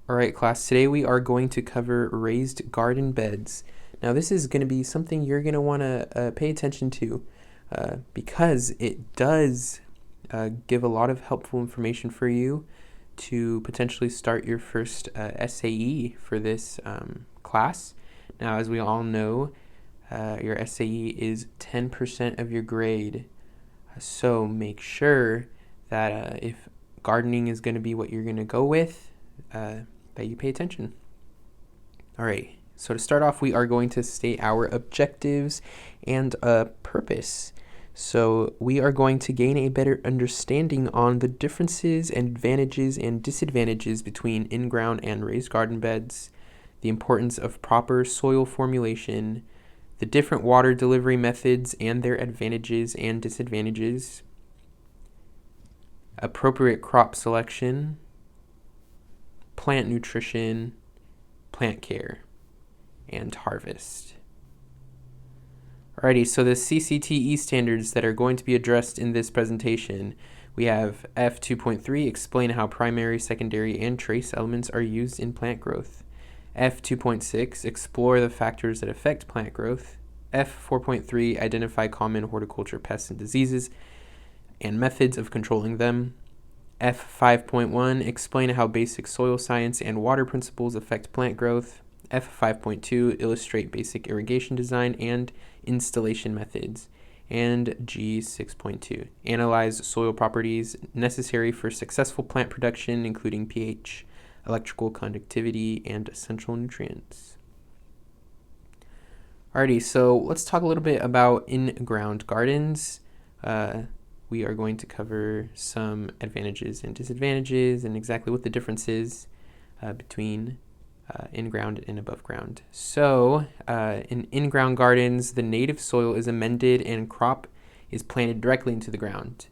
All right, class, today we are going to cover raised garden beds. Now, this is going to be something you're going to want to pay attention to because it does give a lot of helpful information for you to potentially start your first SAE for this class. Now, as we all know, your SAE is 10% of your grade, so make sure that if gardening is going to be what you're going to go with, that you pay attention. All right, so to start off, we are going to state our objectives and purpose. So we are going to gain a better understanding on the differences and advantages and disadvantages between in-ground and raised garden beds, the importance of proper soil formulation, the different water delivery methods and their advantages and disadvantages, appropriate crop selection, plant nutrition, plant care, and harvest. Alrighty, so the CCTE standards that are going to be addressed in this presentation, we have F2.3, explain how primary, secondary, and trace elements are used in plant growth. F2.6, explore the factors that affect plant growth. F4.3, identify common horticulture pests and diseases and methods of controlling them. F5.1, explain how basic soil science and water principles affect plant growth. F5.2, illustrate basic irrigation design and installation methods. And G6.2, analyze soil properties necessary for successful plant production, including pH, electrical conductivity, and essential nutrients. Alrighty, so let's talk a little bit about in-ground gardens. We are going to cover some advantages and disadvantages and exactly what the difference is between in-ground and above ground. So in in-ground gardens, the native soil is amended and crop is planted directly into the ground.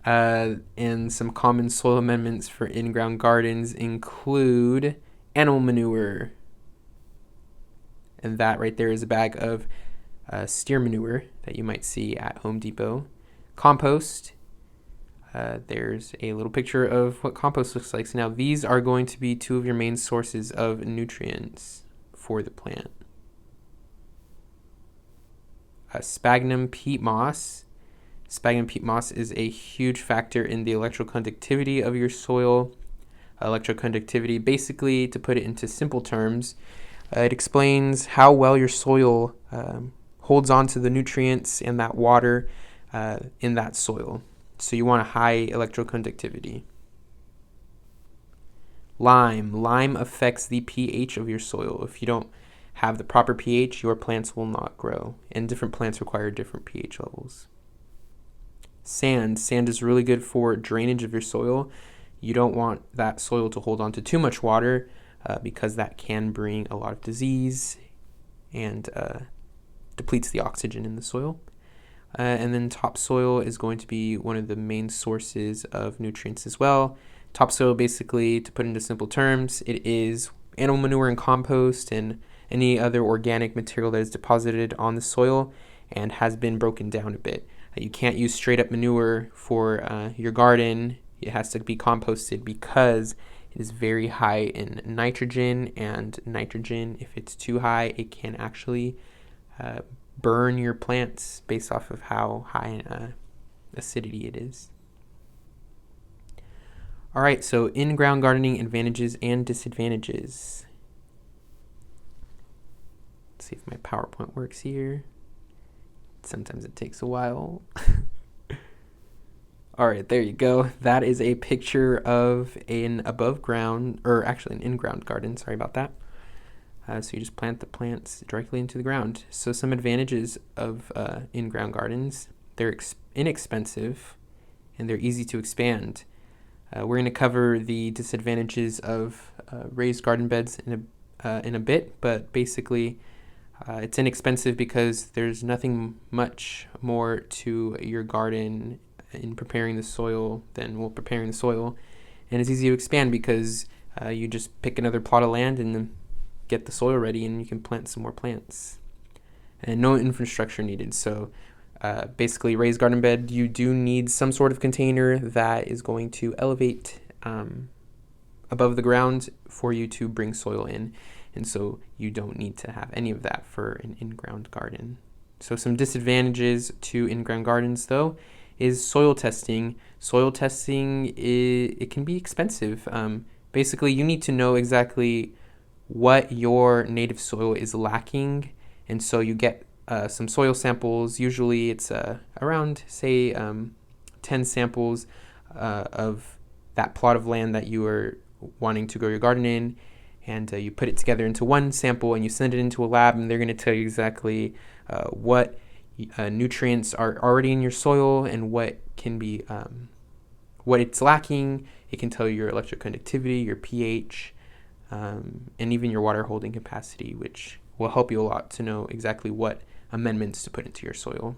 And some common soil amendments for in-ground gardens include animal manure. And that right there is a bag of steer manure that you might see at Home Depot. Compost. There's a little picture of what compost looks like. So now these are going to be two of your main sources of nutrients for the plant. Sphagnum peat moss. Sphagnum peat moss is a huge factor in the electroconductivity of your soil. Electroconductivity, basically, to put it into simple terms, it explains how well your soil holds on to the nutrients and that water in that soil. So you want a high electroconductivity. Lime. Lime affects the pH of your soil. If you don't have the proper pH, your plants will not grow. And different plants require different pH levels. Sand. Sand is really good for drainage of your soil. You don't want that soil to hold on to too much water because that can bring a lot of disease and depletes the oxygen in the soil. And then topsoil is going to be one of the main sources of nutrients as well. Topsoil, basically, to put into simple terms, it is animal manure and compost and any other organic material that is deposited on the soil and has been broken down a bit. You can't use straight up manure for your garden. It has to be composted because it is very high in nitrogen, and nitrogen, if it's too high, it can actually burn your plants based off of how high acidity it is. All right, so in-ground gardening advantages and disadvantages. Let's see if my PowerPoint works here. Sometimes it takes a while. All right, there you go. That is a picture of an above ground, or actually an in-ground garden. Sorry about that. So you just plant the plants directly into the ground. So some advantages of in-ground gardens: they're inexpensive and they're easy to expand. We're going to cover the disadvantages of raised garden beds in a bit, but basically it's inexpensive because there's nothing much more to your garden in preparing the soil than preparing the soil, and it's easy to expand because you just pick another plot of land and then get the soil ready and you can plant some more plants, and no infrastructure needed. So basically raised garden bed, you do need some sort of container that is going to elevate above the ground for you to bring soil in. And so you don't need to have any of that for an in-ground garden. So some disadvantages to in-ground gardens, though, is soil testing. Soil testing, it can be expensive. Basically, you need to know exactly what your native soil is lacking. And so you get some soil samples. Usually it's around, say, 10 samples of that plot of land that you are wanting to grow your garden in. And you put it together into one sample and you send it into a lab, and they're going to tell you exactly what nutrients are already in your soil and what can be what it's lacking. It can tell you your electric conductivity, your pH, and even your water holding capacity, which will help you a lot to know exactly what amendments to put into your soil.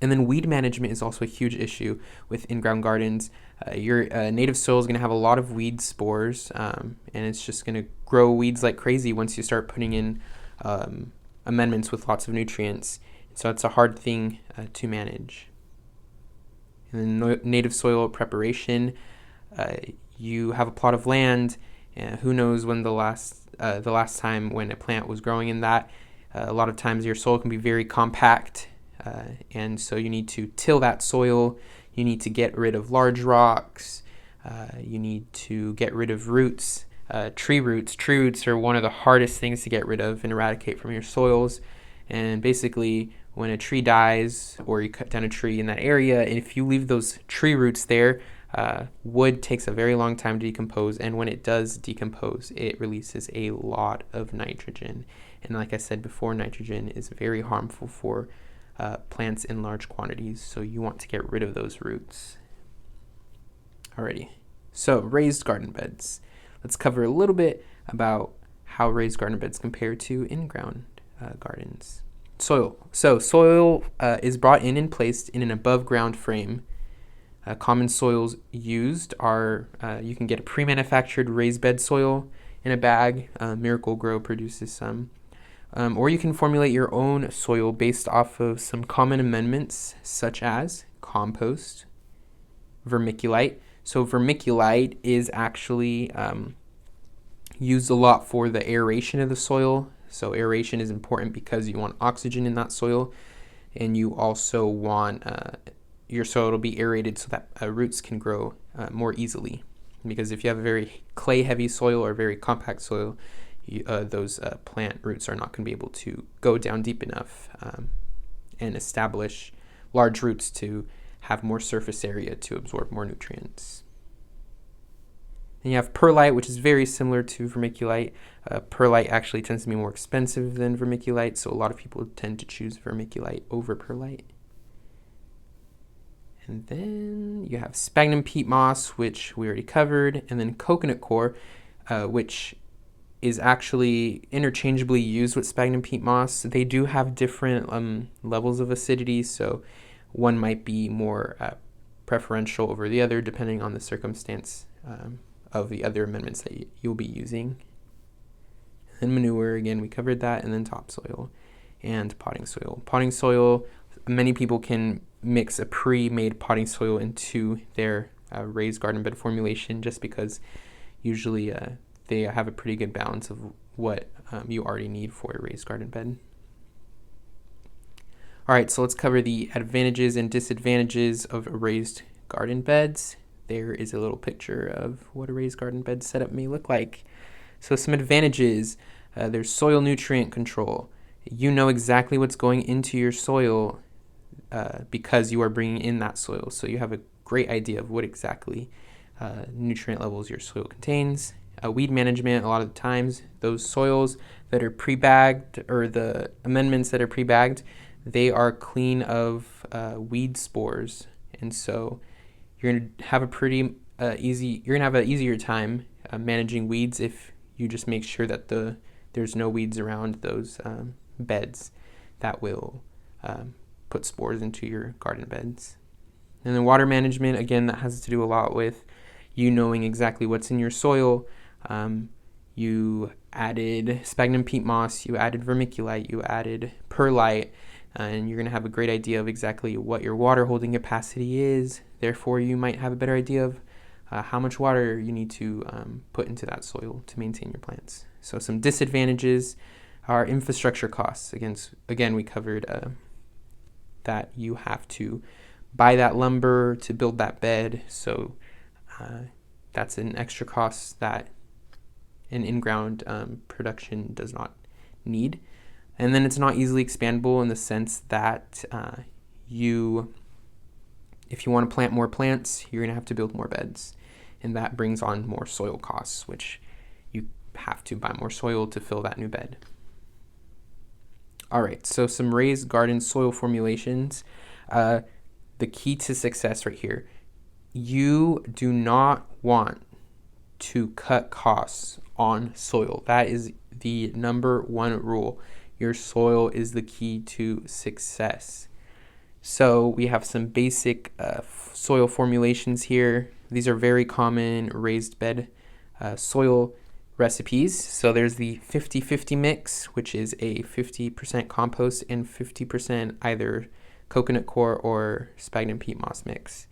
And then weed management is also a huge issue with in-ground gardens. Your native soil is going to have a lot of weed spores, and it's just going to grow weeds like crazy once you start putting in amendments with lots of nutrients. So it's a hard thing to manage. And then native soil preparation, you have a plot of land, who knows when the last time when a plant was growing in that. A lot of times your soil can be very compact, and so you need to till that soil. You need to get rid of large rocks. You need to get rid of roots, tree roots. Tree roots are one of the hardest things to get rid of and eradicate from your soils. And basically, when a tree dies or you cut down a tree in that area, if you leave those tree roots there, wood takes a very long time to decompose. And when it does decompose, it releases a lot of nitrogen. And like I said before, nitrogen is very harmful for plants in large quantities, so you want to get rid of those roots. Alrighty, so raised garden beds. Let's cover a little bit about how raised garden beds compare to in-ground gardens. Soil. So soil is brought in and placed in an above-ground frame. Common soils used are, you can get a pre-manufactured raised bed soil in a bag. Miracle Grow produces some. Or you can formulate your own soil based off of some common amendments, such as compost, vermiculite. So vermiculite is actually used a lot for the aeration of the soil. So aeration is important because you want oxygen in that soil, and you also want your soil to be aerated so that roots can grow more easily. Because if you have a very clay-heavy soil or very compact soil, those plant roots are not going to be able to go down deep enough and establish large roots to have more surface area to absorb more nutrients. And you have perlite, which is very similar to vermiculite. Perlite actually tends to be more expensive than vermiculite, so a lot of people tend to choose vermiculite over perlite. And then you have sphagnum peat moss, which we already covered, and then coconut coir, which is actually interchangeably used with sphagnum peat moss. They do have different levels of acidity, so one might be more preferential over the other depending on the circumstance of the other amendments that you'll be using. And manure, again, we covered that, and then topsoil and potting soil. Potting soil, many people can mix a pre-made potting soil into their raised garden bed formulation just because usually they have a pretty good balance of what you already need for a raised garden bed. All right, so let's cover the advantages and disadvantages of raised garden beds. There is a little picture of what a raised garden bed setup may look like. So some advantages, there's soil nutrient control. You know exactly what's going into your soil because you are bringing in that soil. So you have a great idea of what exactly nutrient levels your soil contains. Weed management, a lot of the times, those soils that are pre-bagged or the amendments that are pre-bagged, they are clean of weed spores. And so you're going to have an easier time managing weeds if you just make sure that there's no weeds around those beds that will put spores into your garden beds. And then water management, again, that has to do a lot with you knowing exactly what's in your soil. You added sphagnum peat moss, you added vermiculite, you added perlite. and you're going to have a great idea of exactly what your water holding capacity is. Therefore, you might have a better idea of how much water you need to put into that soil to maintain your plants. So some disadvantages are infrastructure costs. Again, we covered that you have to buy that lumber to build that bed. So that's an extra cost that an in-ground production does not need. And then it's not easily expandable in the sense that if you want to plant more plants, you're going to have to build more beds. And that brings on more soil costs, which you have to buy more soil to fill that new bed. All right, so some raised garden soil formulations. The key to success right here. You do not want to cut costs on soil. That is the number one rule. Your soil is the key to success. So we have some basic soil formulations here. These are very common raised bed soil recipes. So there's the 50-50 mix, which is a 50% compost and 50% either coconut coir or sphagnum peat moss mix.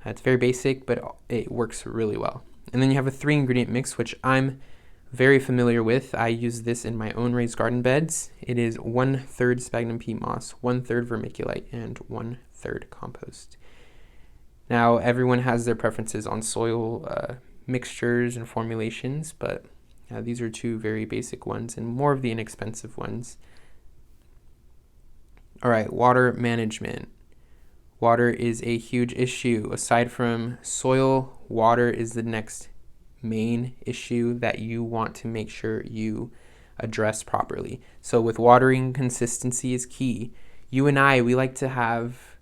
It's very basic, but it works really well. And then you have a 3-ingredient mix, which I'm very familiar with. I use this in my own raised garden beds. It is 1/3 sphagnum peat moss, 1/3 vermiculite, and 1/3 compost. Now, everyone has their preferences on soil mixtures and formulations, but these are 2 very basic ones and more of the inexpensive ones. All right, water management. Water is a huge issue. Aside from soil, water is the next main issue that you want to make sure you address properly. So with watering, consistency is key. You and I, we like to have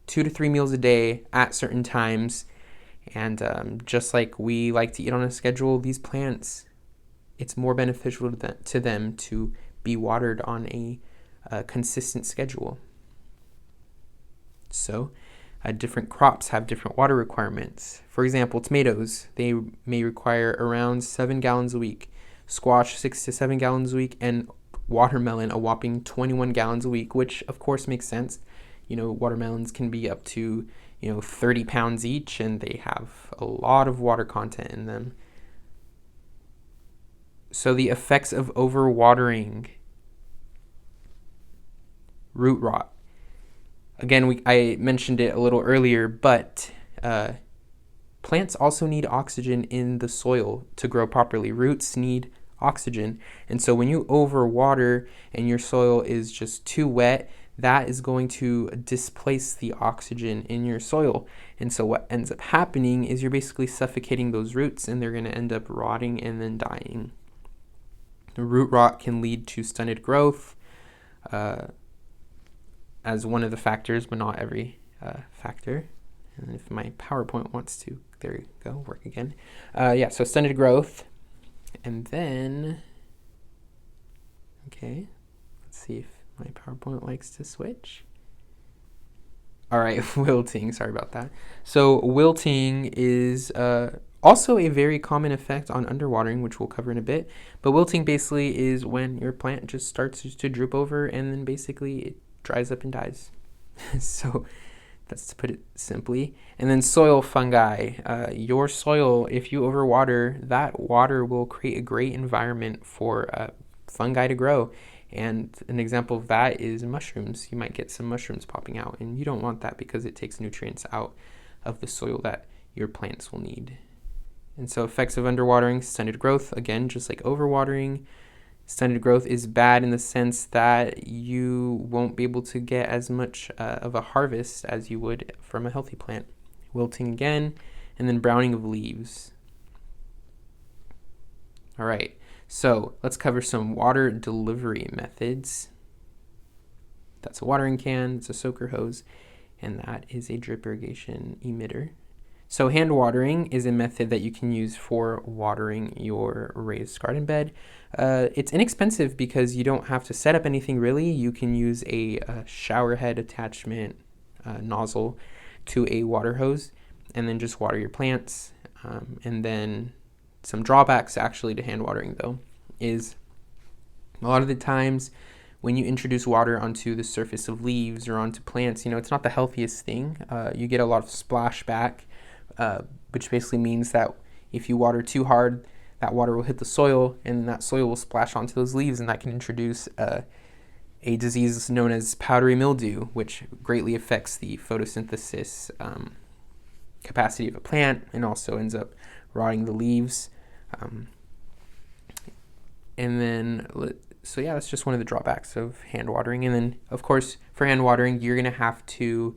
2 to 3 meals a day at certain times. And just like we like to eat on a schedule, these plants, it's more beneficial to them to be watered on a consistent schedule. So different crops have different water requirements. For example, tomatoes, they may require around 7 gallons a week, squash 6 to 7 gallons a week, and watermelon a whopping 21 gallons a week, which of course makes sense. Watermelons can be up to 30 pounds each, and they have a lot of water content in them. So the effects of overwatering. Root rot. Again, I mentioned it a little earlier, but plants also need oxygen in the soil to grow properly. Roots need oxygen. And so when you overwater and your soil is just too wet, that is going to displace the oxygen in your soil. And so what ends up happening is you're basically suffocating those roots, and they're going to end up rotting and then dying. The root rot can lead to stunted growth, as one of the factors, but not every factor. And if my PowerPoint wants to, there you go, work again. So stunted growth. And then, okay, let's see if my PowerPoint likes to switch. All right, wilting, sorry about that. So wilting is also a very common effect on underwatering, which we'll cover in a bit. But wilting basically is when your plant just starts to droop over and then basically it dries up and dies. So that's to put it simply. And then soil fungi. Your soil, if you overwater, that water will create a great environment for fungi to grow. And an example of that is mushrooms. You might get some mushrooms popping out, and you don't want that because it takes nutrients out of the soil that your plants will need. And so effects of underwatering, stunted growth, again, just like overwatering. Stunted growth is bad in the sense that you won't be able to get as much of a harvest as you would from a healthy plant. Wilting again, and then browning of leaves. All right, so let's cover some water delivery methods. That's a watering can, it's a soaker hose, and that is a drip irrigation emitter. So hand watering is a method that you can use for watering your raised garden bed. It's inexpensive because you don't have to set up anything really. You can use a shower head attachment nozzle to a water hose and then just water your plants. And then some drawbacks actually to hand watering though is a lot of the times when you introduce water onto the surface of leaves or onto plants, it's not the healthiest thing. You get a lot of splashback, which basically means that if you water too hard, that water will hit the soil, and that soil will splash onto those leaves, and that can introduce a disease known as powdery mildew, which greatly affects the photosynthesis capacity of a plant and also ends up rotting the leaves. And then, so yeah, that's just one of the drawbacks of hand watering. And then, of course, for hand watering, you're going to have to,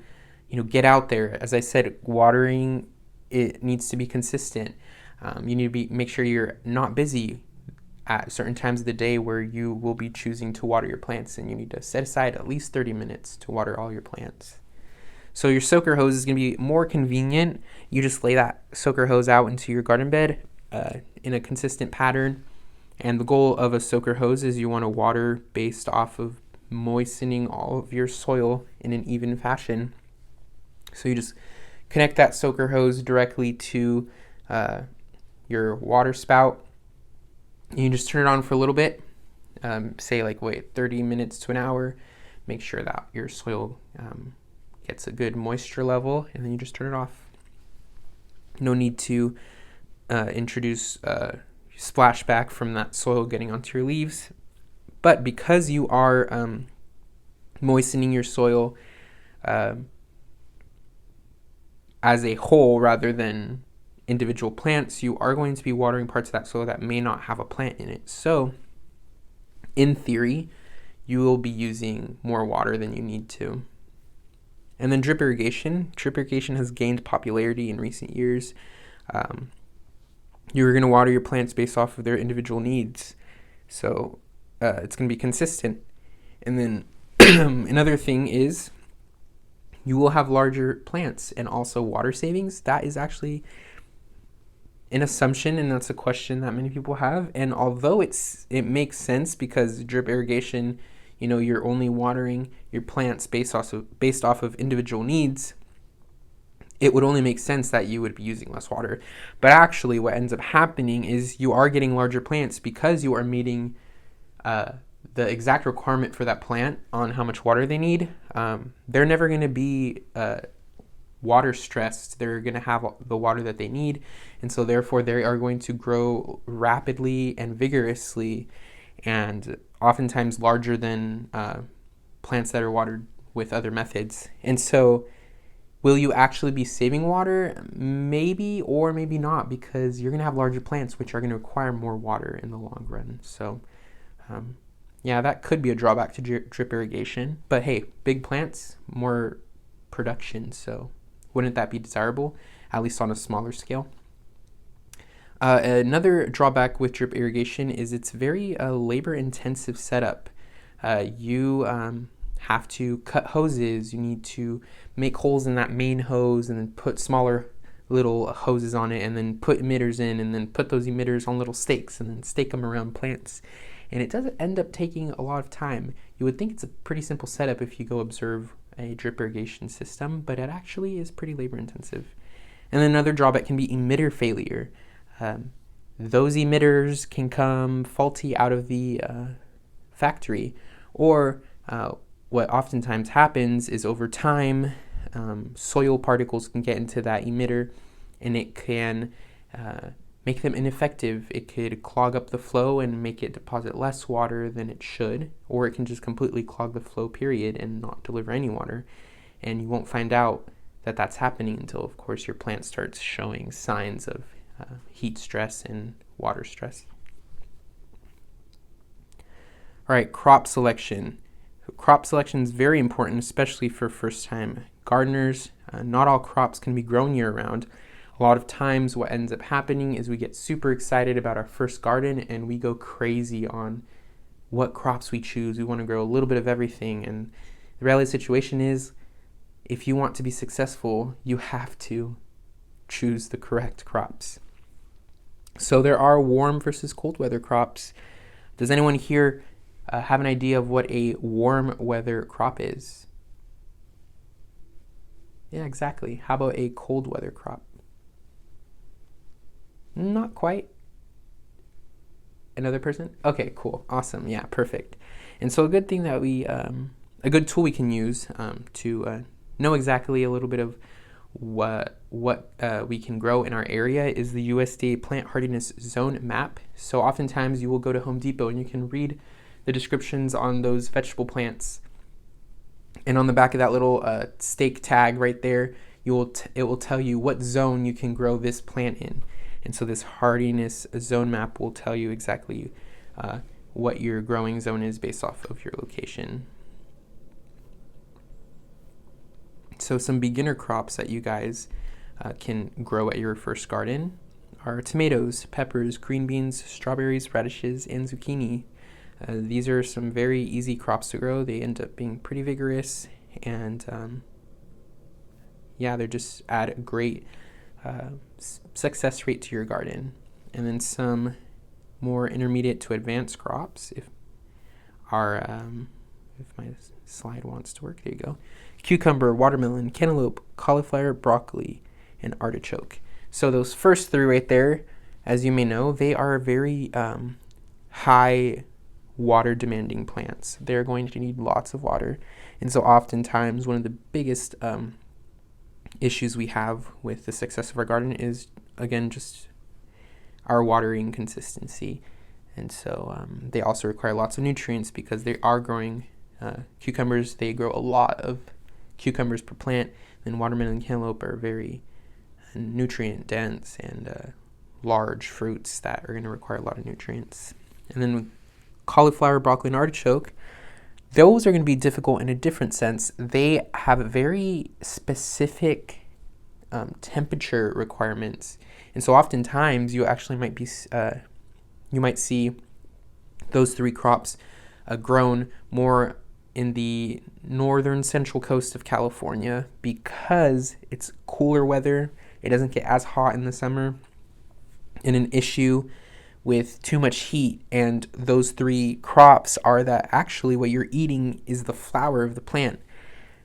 get out there. As I said, watering, it needs to be consistent. You need to make sure you're not busy at certain times of the day where you will be choosing to water your plants, and you need to set aside at least 30 minutes to water all your plants. So your soaker hose is going to be more convenient. You just lay that soaker hose out into your garden bed in a consistent pattern. And the goal of a soaker hose is you want to water based off of moistening all of your soil in an even fashion. So you just connect that soaker hose directly to your water spout. You can just turn it on for a little bit, say 30 minutes to an hour. Make sure that your soil gets a good moisture level, and then you just turn it off. No need to introduce splashback from that soil getting onto your leaves. But because you are moistening your soil as a whole rather than individual plants, you are going to be watering parts of that soil that may not have a plant in it. So, in theory, you will be using more water than you need to. And then drip irrigation. Drip irrigation has gained popularity in recent years. You're going to water your plants based off of their individual needs. So, it's going to be consistent. And then another thing is you will have larger plants and also water savings. That is actually an assumption, and that's a question that many people have. And although it makes sense, because drip irrigation, you're only watering your plants based off of individual needs, it would only make sense that you would be using less water. But actually what ends up happening is you are getting larger plants because you are meeting the exact requirement for that plant on how much water they need. They're never going to be water stressed. They're going to have the water that they need, and so therefore they are going to grow rapidly and vigorously, and oftentimes larger than plants that are watered with other methods. And so will you actually be saving water? Maybe or maybe not, because you're going to have larger plants which are going to require more water in the long run. So yeah, that could be a drawback to drip irrigation. But hey, big plants, more production, so wouldn't that be desirable, at least on a smaller scale? Another drawback with drip irrigation is it's very labor-intensive setup. You have to cut hoses. You need to make holes in that main hose and then put smaller little hoses on it, and then put emitters in, and then put those emitters on little stakes, and then stake them around plants. And it does end up taking a lot of time. You would think it's a pretty simple setup if you go observe a drip irrigation system, but it actually is pretty labor intensive. And then another drawback can be emitter failure. Those emitters can come faulty out of the factory, or what oftentimes happens is over time soil particles can get into that emitter, and it can make them ineffective. It could clog up the flow and make it deposit less water than it should, or it can just completely clog the flow, period, and not deliver any water. And you won't find out that that's happening until, of course, your plant starts showing signs of heat stress and water stress. All right, crop selection. Crop selection is very important, especially for first-time gardeners. Not all crops can be grown year-round. A lot of times what ends up happening is we get super excited about our first garden and we go crazy on what crops we choose. We want to grow a little bit of everything. And the reality of the situation is, if you want to be successful, you have to choose the correct crops. So there are warm versus cold weather crops. Does anyone here have an idea of what a warm weather crop is? Yeah, exactly. How about a cold weather crop? Not quite. Another person? Okay, cool. Awesome. Yeah, perfect. And so a good thing that a good tool we can use to know exactly a little bit of what we can grow in our area is the USDA Plant Hardiness Zone Map. So oftentimes you will go to Home Depot and you can read the descriptions on those vegetable plants. And on the back of that little stake tag right there, it will tell you what zone you can grow this plant in. And so this hardiness zone map will tell you exactly what your growing zone is based off of your location. So some beginner crops that you guys can grow at your first garden are tomatoes, peppers, green beans, strawberries, radishes, and zucchini. These are some very easy crops to grow. They end up being pretty vigorous, and they just add a great success rate to your garden. And then some more intermediate to advanced crops, if my slide wants to work, there you go. Cucumber, watermelon, cantaloupe, cauliflower, broccoli, and artichoke. So those first three right there, as you may know, they are very high water demanding plants. They're going to need lots of water. And so oftentimes one of the biggest issues we have with the success of our garden is, again, just our watering consistency. And so they also require lots of nutrients because they are growing cucumbers. They grow a lot of cucumbers per plant. And watermelon and cantaloupe are very nutrient dense and large fruits that are going to require a lot of nutrients. And then with cauliflower, broccoli, and artichoke, those are going to be difficult in a different sense. They have very specific temperature requirements, and so oftentimes you actually might see those three crops grown more in the northern central coast of California because it's cooler weather. It doesn't get as hot in the summer, and an issue with too much heat and those three crops are that actually what you're eating is the flower of the plant.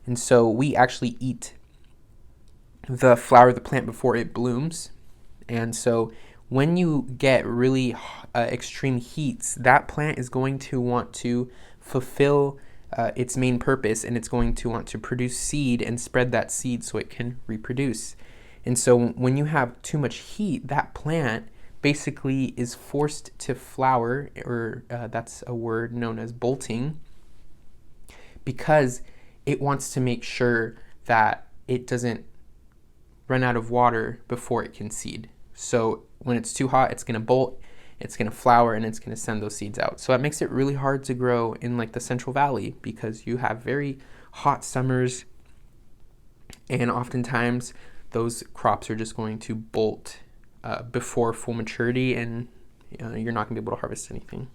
And so we actually eat the flower of the plant before it blooms. And so when you get really extreme heats, that plant is going to want to fulfill its main purpose, and it's going to want to produce seed and spread that seed so it can reproduce. And so when you have too much heat, that plant basically is forced to flower, or that's a word known as bolting, because it wants to make sure that it doesn't run out of water before it can seed. So when it's too hot, it's going to bolt, it's going to flower, and it's going to send those seeds out. So that makes it really hard to grow in like the Central Valley because you have very hot summers, and oftentimes those crops are just going to bolt before full maturity, and you're not going to be able to harvest anything.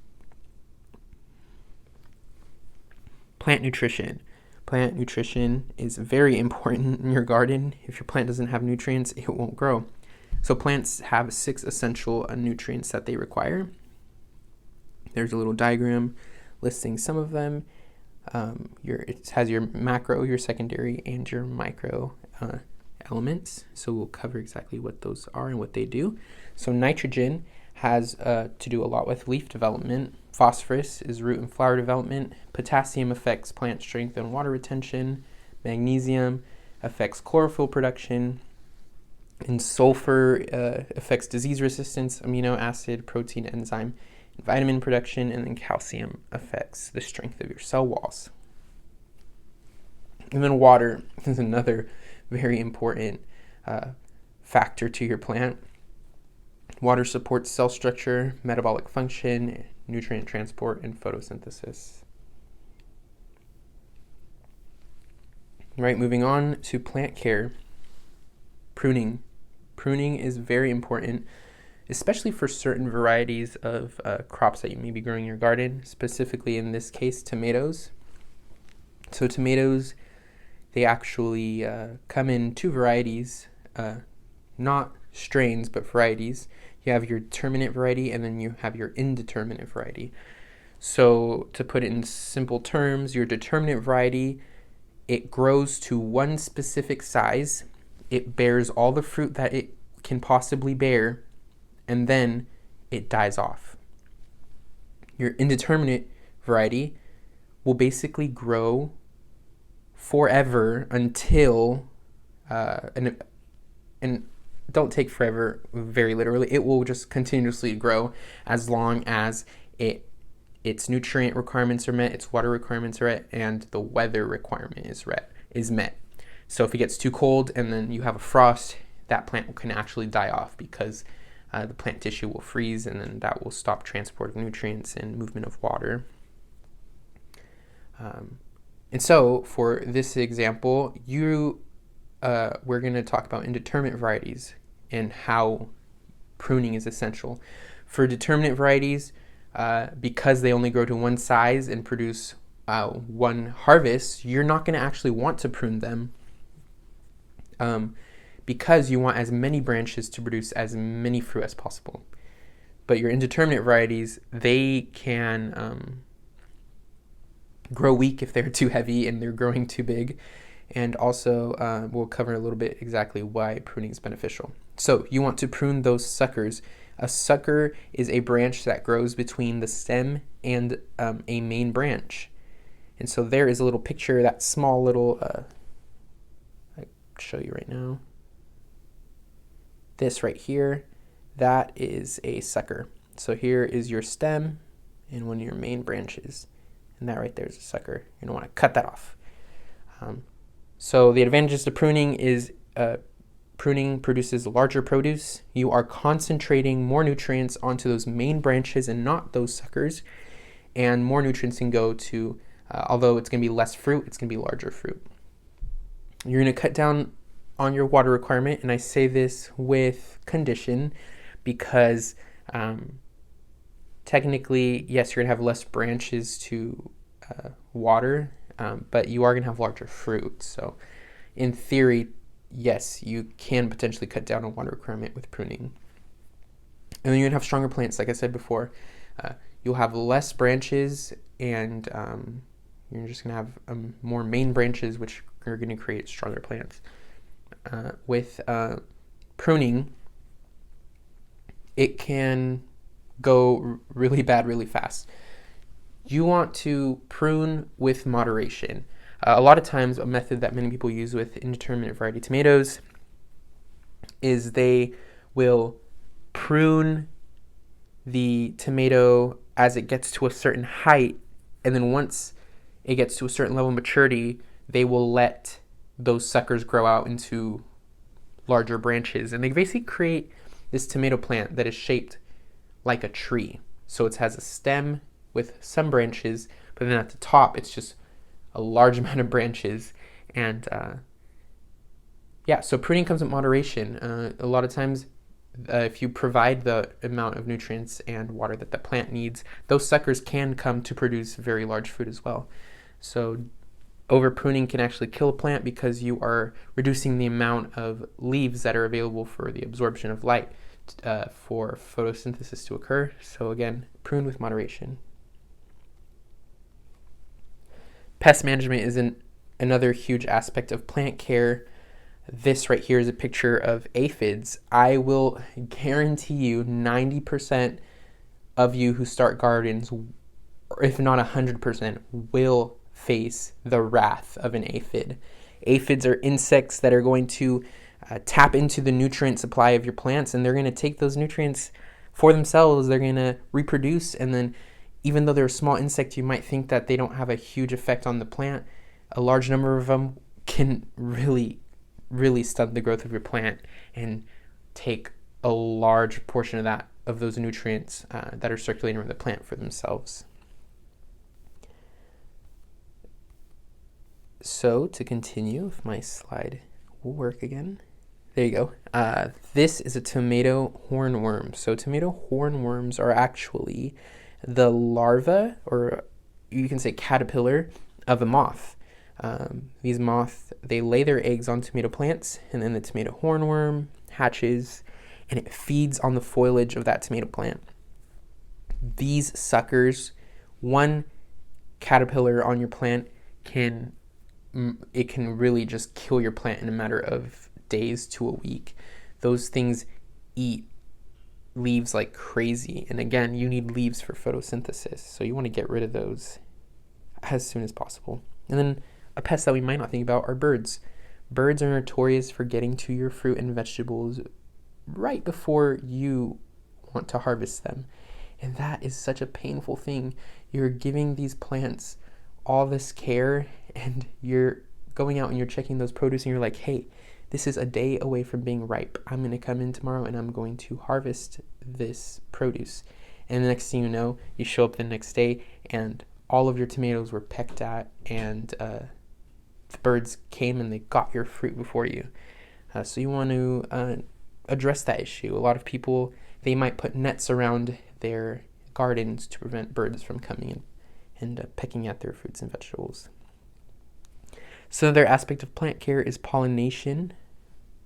Plant nutrition. Plant nutrition is very important in your garden. If your plant doesn't have nutrients, it won't grow. So plants have 6 essential nutrients that they require. There's a little diagram listing some of them. It has your macro, your secondary, and your micro elements. So we'll cover exactly what those are and what they do. So nitrogen has to do a lot with leaf development. Phosphorus is root and flower development. Potassium affects plant strength and water retention. Magnesium affects chlorophyll production. And sulfur affects disease resistance, amino acid, protein, enzyme, and vitamin production. And then calcium affects the strength of your cell walls. And then water is another very important factor to your plant. Water supports cell structure, metabolic function, nutrient transport, and photosynthesis. Right, moving on to plant care. Pruning. Pruning is very important, especially for certain varieties of crops that you may be growing in your garden, specifically in this case, tomatoes. So tomatoes, they actually come in 2 varieties, not strains, but varieties. You have your determinate variety, and then you have your indeterminate variety. So to put it in simple terms, your determinate variety, it grows to one specific size. It bears all the fruit that it can possibly bear, and then it dies off. Your indeterminate variety, will basically grow forever until and don't take forever very literally. It will just continuously grow as long as its nutrient requirements are met, its water requirements are met, and the weather requirement is met. So if it gets too cold and then you have a frost, that plant can actually die off because the plant tissue will freeze, and then that will stop transport of nutrients and movement of water. And so for this example, we're going to talk about indeterminate varieties and how pruning is essential. For determinate varieties, because they only grow to one size and produce one harvest, you're not going to actually want to prune them because you want as many branches to produce as many fruit as possible. But your indeterminate varieties, they can grow weak if they're too heavy and they're growing too big. And also, we'll cover a little bit exactly why pruning is beneficial. So you want to prune those suckers. A sucker is a branch that grows between the stem and a main branch. And so there is a little picture, that small little, I'll show you right now. This right here, that is a sucker. So here is your stem and one of your main branches. And that right there is a sucker. You're going to want to cut that off. So the advantages to pruning is pruning produces larger produce. You are concentrating more nutrients onto those main branches and not those suckers. And more nutrients can go to, although it's going to be less fruit, it's going to be larger fruit. You're going to cut down on your water requirement, and I say this with condition because technically, yes, you're going to have less branches to water, but you are going to have larger fruit. So in theory, yes, you can potentially cut down on water requirement with pruning. And then you're going to have stronger plants, like I said before. You'll have less branches, and you're just going to have more main branches, which are going to create stronger plants. With pruning, it can go really bad really fast. You want to prune with moderation. A lot of times, a method that many people use with indeterminate variety tomatoes is they will prune the tomato as it gets to a certain height, and then once it gets to a certain level of maturity, they will let those suckers grow out into larger branches, and they basically create this tomato plant that is shaped like a tree. So it has a stem with some branches, but then at the top it's just a large amount of branches. And so pruning comes with moderation. A lot of times, if you provide the amount of nutrients and water that the plant needs, those suckers can come to produce very large fruit as well. So over pruning can actually kill a plant because you are reducing the amount of leaves that are available for the absorption of light for photosynthesis to occur. So again, prune with moderation. Pest management is another huge aspect of plant care. This right here is a picture of aphids. I will guarantee you 90% of you who start gardens, or if not 100%, will face the wrath of an aphid. Aphids are insects that are going to tap into the nutrient supply of your plants, and they're going to take those nutrients for themselves. They're going to reproduce, and then even though they're a small insect, you might think that they don't have a huge effect on the plant. A large number of them can really, really stunt the growth of your plant and take a large portion of those nutrients that are circulating around the plant for themselves. So to continue, if my slide will work again. There you go. This is a tomato hornworm. So tomato hornworms are actually the larva, or you can say caterpillar, of a moth. These moths, they lay their eggs on tomato plants, and then the tomato hornworm hatches, and it feeds on the foliage of that tomato plant. These suckers, one caterpillar on your plant can really just kill your plant in a matter of days to a week. Those things eat leaves like crazy, and again, you need leaves for photosynthesis, so you want to get rid of those as soon as possible. And then a pest that we might not think about are birds. Birds are notorious for getting to your fruit and vegetables right before you want to harvest them. And that is such a painful thing. You're giving these plants all this care, and you're going out and you're checking those produce, and you're like, hey, this is a day away from being ripe. I'm going to come in tomorrow and I'm going to harvest this produce. And the next thing you know, you show up the next day and all of your tomatoes were pecked at, and the birds came and they got your fruit before you. So you want to address that issue. A lot of people, they might put nets around their gardens to prevent birds from coming in and pecking at their fruits and vegetables. So another aspect of plant care is pollination.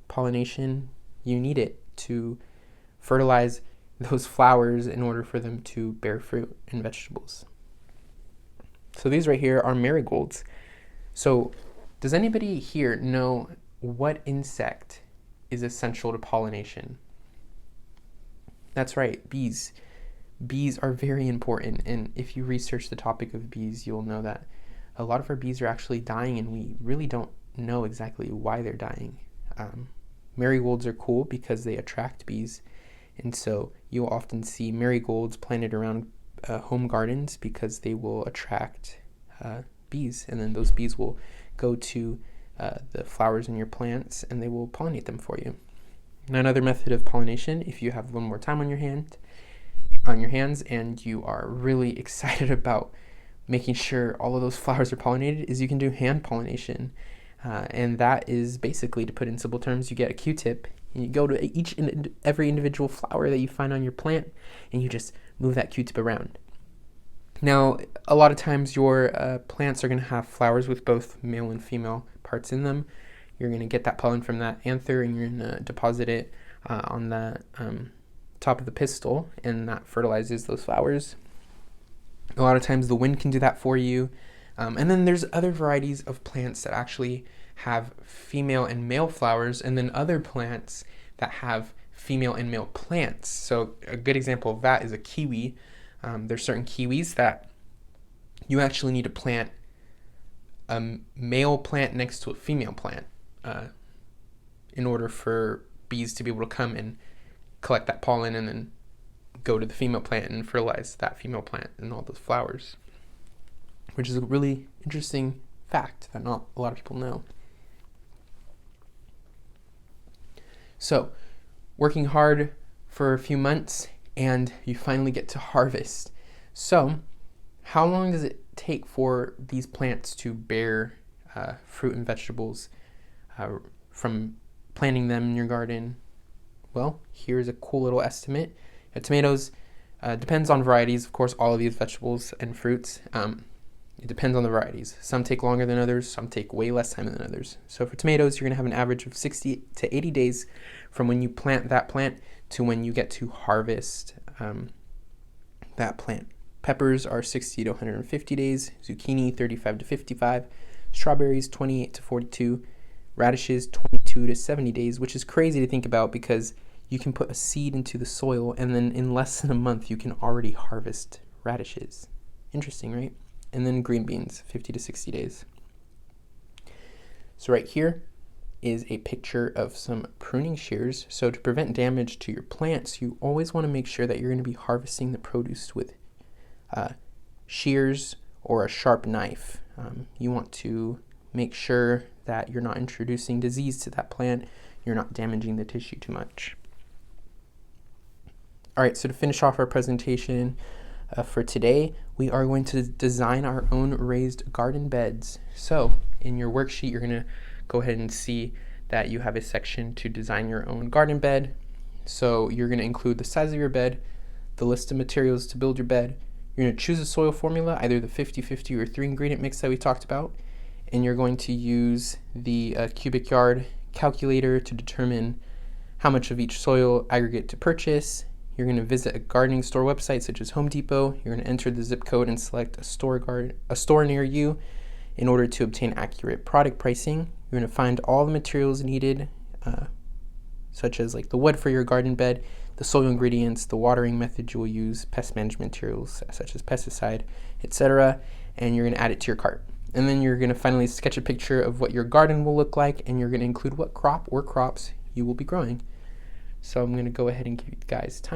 Pollination, you need it to fertilize those flowers in order for them to bear fruit and vegetables. So these right here are marigolds. So does anybody here know what insect is essential to pollination? That's right, bees. Bees are very important, and if you research the topic of bees, you'll know that a lot of our bees are actually dying, and we really don't know exactly why they're dying. Marigolds are cool because they attract bees, and so you'll often see marigolds planted around home gardens because they will attract bees, and then those bees will go to the flowers in your plants and they will pollinate them for you. Now, another method of pollination, if you have a little more time on your hands and you are really excited about making sure all of those flowers are pollinated, is you can do hand pollination. And that is basically, to put in simple terms, you get a Q-tip and you go to each and every individual flower that you find on your plant and you just move that Q-tip around. Now, a lot of times your plants are going to have flowers with both male and female parts in them. You're going to get that pollen from that anther and you're going to deposit it on the top of the pistil, and that fertilizes those flowers. A lot of times the wind can do that for you. And then there's other varieties of plants that actually have female and male flowers, and then other plants that have female and male plants. So a good example of that is a kiwi. There's certain kiwis that you actually need to plant a male plant next to a female plant in order for bees to be able to come and collect that pollen and then go to the female plant and fertilize that female plant and all those flowers, which is a really interesting fact that not a lot of people know. So, working hard for a few months and you finally get to harvest. So, how long does it take for these plants to bear fruit and vegetables from planting them in your garden? Well, here's a cool little estimate. Tomatoes depends on varieties. Of course, all of these vegetables and fruits, it depends on the varieties. Some take longer than others. Some take way less time than others. So for tomatoes, you're going to have an average of 60 to 80 days from when you plant that plant to when you get to harvest that plant. Peppers are 60 to 150 days. Zucchini, 35 to 55. Strawberries, 28 to 42. Radishes, 22 to 70 days, which is crazy to think about because you can put a seed into the soil and then in less than a month you can already harvest radishes. Interesting, right? And then green beans, 50 to 60 days. So right here is a picture of some pruning shears. So to prevent damage to your plants, you always want to make sure that you're going to be harvesting the produce with shears or a sharp knife. You want to make sure that you're not introducing disease to that plant, you're not damaging the tissue too much. All right, so to finish off our presentation for today, we are going to design our own raised garden beds. So in your worksheet, you're going to go ahead and see that you have a section to design your own garden bed. So you're going to include the size of your bed, the list of materials to build your bed. You're going to choose a soil formula, either the 50-50 or 3-ingredient mix that we talked about. And you're going to use the cubic yard calculator to determine how much of each soil aggregate to purchase. You're going to visit a gardening store website such as Home Depot. You're going to enter the zip code and select a store near you in order to obtain accurate product pricing. You're going to find all the materials needed, such as like the wood for your garden bed, the soil ingredients, the watering method you will use, pest management materials such as pesticide, etc. and you're going to add it to your cart. And then you're going to finally sketch a picture of what your garden will look like, and you're going to include what crop or crops you will be growing. So I'm going to go ahead and give you guys time.